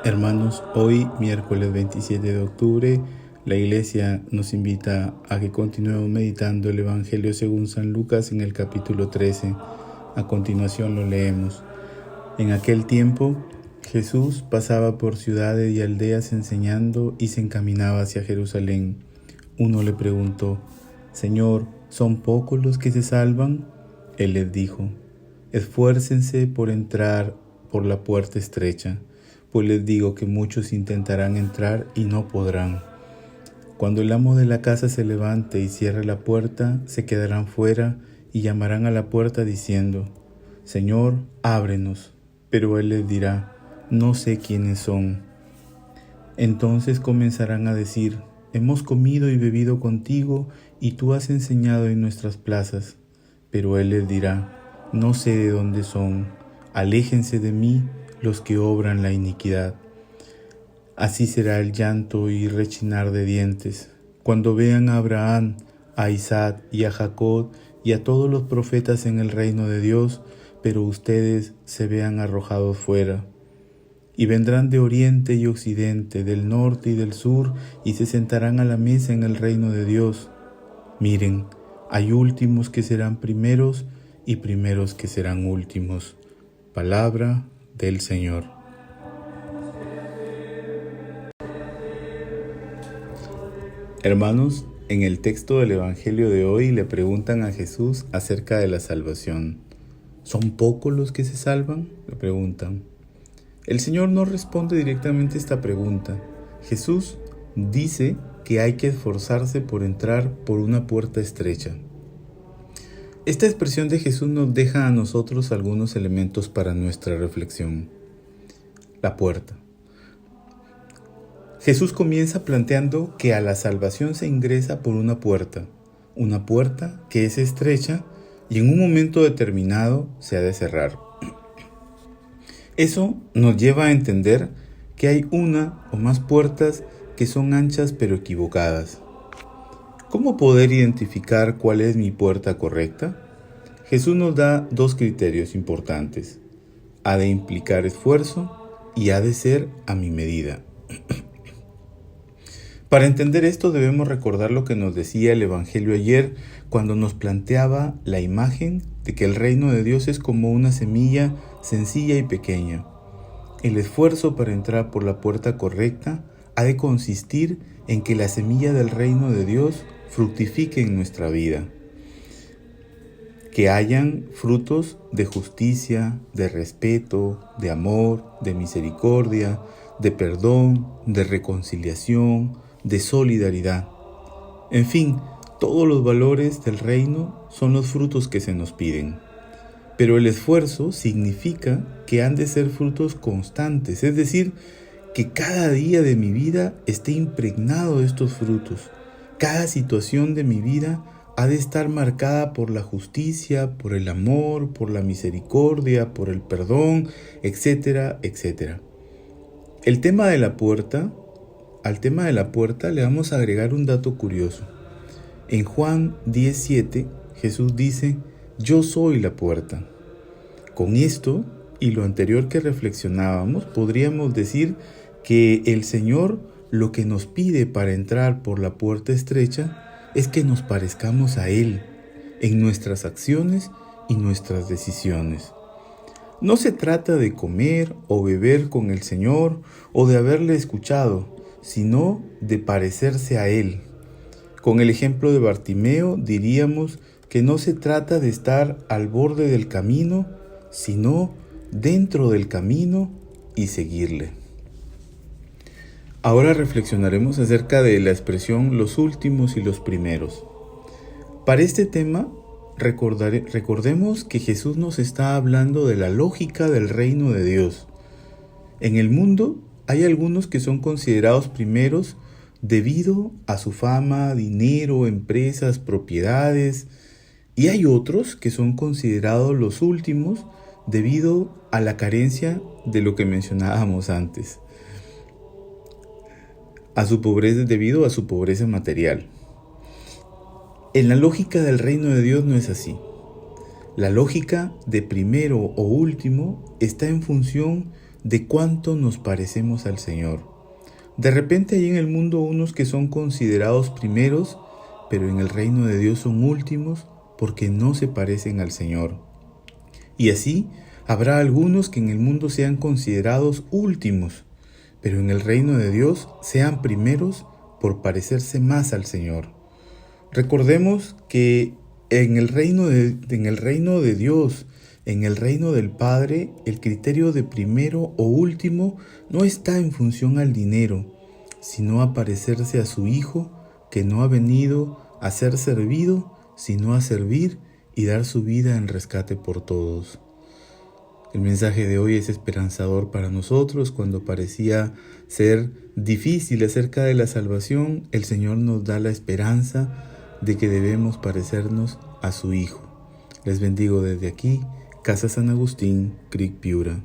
Hermanos, hoy, miércoles 27 de octubre, la Iglesia nos invita a que continuemos meditando el Evangelio según San Lucas en el capítulo 13. A continuación lo leemos. En aquel tiempo, Jesús pasaba por ciudades y aldeas enseñando y se encaminaba hacia Jerusalén. Uno le preguntó: Señor, ¿son pocos los que se salvan? Él les dijo: esfuércense por entrar por la puerta estrecha, pues les digo que muchos intentarán entrar y no podrán. Cuando el amo de la casa se levante y cierre la puerta, se quedarán fuera y llamarán a la puerta diciendo: Señor, ábrenos. Pero él les dirá: no sé quiénes son. Entonces comenzarán a decir: hemos comido y bebido contigo y tú has enseñado en nuestras plazas. Pero él les dirá: no sé de dónde son, aléjense de mí los que obran la iniquidad. Así será el llanto y rechinar de dientes, cuando vean a Abraham, a Isaac y a Jacob y a todos los profetas en el reino de Dios, pero ustedes se vean arrojados fuera. Y vendrán de oriente y occidente, del norte y del sur, y se sentarán a la mesa en el reino de Dios. Miren, hay últimos que serán primeros y primeros que serán últimos. Palabra del Señor. Hermanos, en el texto del Evangelio de hoy le preguntan a Jesús acerca de la salvación. ¿Son pocos los que se salvan?, le preguntan. El Señor no responde directamente a esta pregunta. Jesús dice que hay que esforzarse por entrar por una puerta estrecha. Esta expresión de Jesús nos deja a nosotros algunos elementos para nuestra reflexión. La puerta. Jesús comienza planteando que a la salvación se ingresa por una puerta que es estrecha y en un momento determinado se ha de cerrar. Eso nos lleva a entender que hay una o más puertas que son anchas pero equivocadas. ¿Cómo poder identificar cuál es mi puerta correcta? Jesús nos da dos criterios importantes. Ha de implicar esfuerzo y ha de ser a mi medida. Para entender esto debemos recordar lo que nos decía el Evangelio ayer cuando nos planteaba la imagen de que el reino de Dios es como una semilla sencilla y pequeña. El esfuerzo para entrar por la puerta correcta ha de consistir en que la semilla del reino de Dios fructifique en nuestra vida. Que hayan frutos de justicia, de respeto, de amor, de misericordia, de perdón, de reconciliación, de solidaridad. En fin, todos los valores del reino son los frutos que se nos piden. Pero el esfuerzo significa que han de ser frutos constantes, es decir, que cada día de mi vida esté impregnado de estos frutos. Cada situación de mi vida ha de estar marcada por la justicia, por el amor, por la misericordia, por el perdón, etcétera, etcétera. Al tema de la puerta le vamos a agregar un dato curioso. En Juan 10:7, Jesús dice: yo soy la puerta. Con esto y lo anterior que reflexionábamos, podríamos decir que el Señor lo que nos pide para entrar por la puerta estrecha es que nos parezcamos a Él en nuestras acciones y nuestras decisiones. No se trata de comer o beber con el Señor o de haberle escuchado, sino de parecerse a Él. Con el ejemplo de Bartimeo diríamos que no se trata de estar al borde del camino, sino dentro del camino y seguirle. Ahora reflexionaremos acerca de la expresión los últimos y los primeros. Para este tema, recordemos que Jesús nos está hablando de la lógica del reino de Dios. En el mundo hay algunos que son considerados primeros debido a su fama, dinero, empresas, propiedades, y hay otros que son considerados los últimos debido a la carencia de lo que mencionábamos antes, debido a su pobreza material. En la lógica del reino de Dios no es así. La lógica de primero o último está en función de cuánto nos parecemos al Señor. De repente hay en el mundo unos que son considerados primeros, pero en el reino de Dios son últimos porque no se parecen al Señor. Y así habrá algunos que en el mundo sean considerados últimos, pero en el reino de Dios sean primeros por parecerse más al Señor. Recordemos que en el reino de Dios, en el reino del Padre, el criterio de primero o último no está en función al dinero, sino a parecerse a su Hijo, que no ha venido a ser servido, sino a servir y dar su vida en rescate por todos. El mensaje de hoy es esperanzador para nosotros. Cuando parecía ser difícil acerca de la salvación, el Señor nos da la esperanza de que debemos parecernos a su Hijo. Les bendigo desde aquí, Casa San Agustín, Creek Piura.